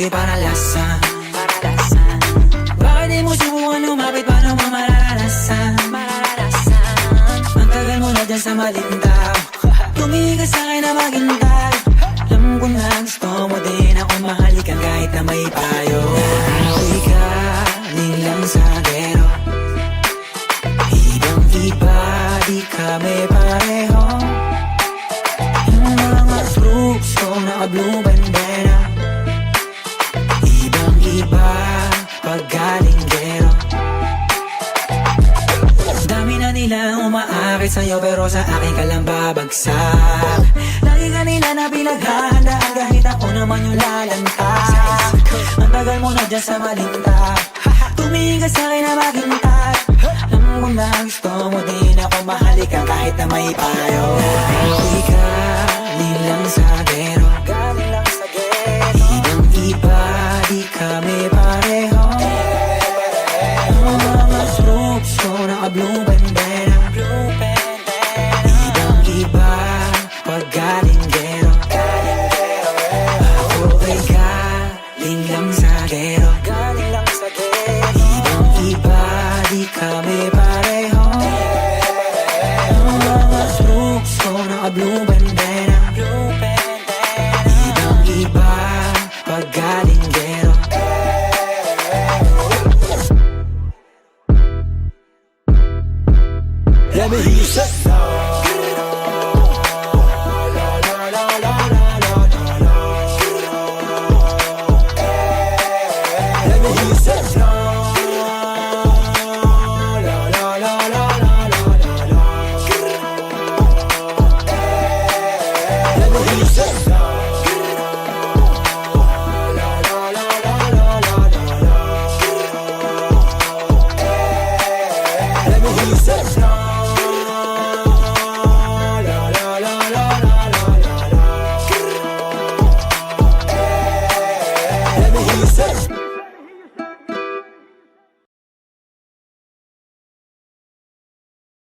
whisky para lasang. Bakit di mo subukan lumapit, paano mo mararanasan? Ang tagal mo na dyan sa malindaw, tumingin ka sa'kin na maghintay. Alam ko na gusto mo din ako mahalikan kahit na may payo. Ako'y galing lang sa gero, ibang-iba, di kami pareho. Yung mga fruits ko naka-blue bandera, ibang-iba pag galing gero. Dami na nila umaakit sa'yo pero sa akin ka lang babagsak. Lagi ka nila na pinaghahandaan kahit ako naman yung lalanta. Ang tagal mo na dyan sa malinta, tumingin ka sa'kin na maghintay. Alam ko na gusto mo din ako mahalikan kahit na may payo. Ako'y